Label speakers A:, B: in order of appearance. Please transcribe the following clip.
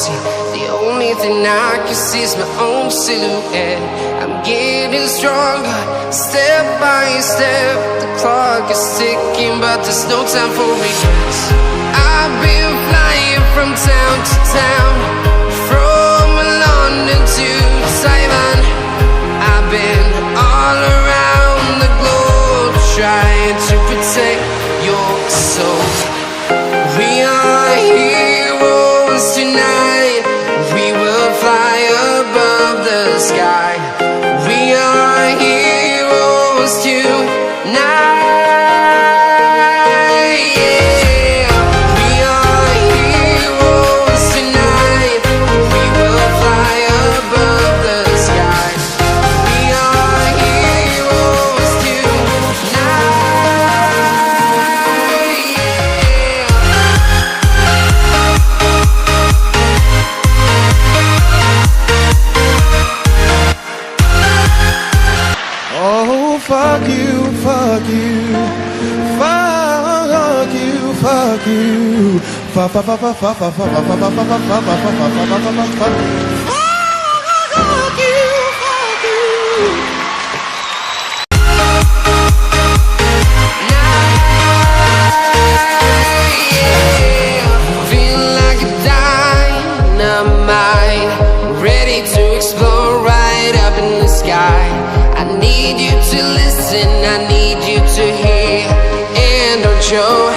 A: reality. The only thing I can see is my own silhouette. I'm getting stronger, step by step. The clock is ticking, but there's no time for regrets. I've been flying from town to town, from London to Taiwan. I've been all around the globe, trying to protect your soul. We are heroes tonight. We will fly above the sky. We are heroes tonight.
B: Fuck you, fuck you, fuck you, fuck you, fuck, fuck, fuck, fuck, fuck, fuck, fuck, fuck, fuck, fuck, fuck, fuck, you, fuck you.
A: Feel like a dynamite, ready to explode right up in the sky. I need you to listen, I need you to hear, and don't show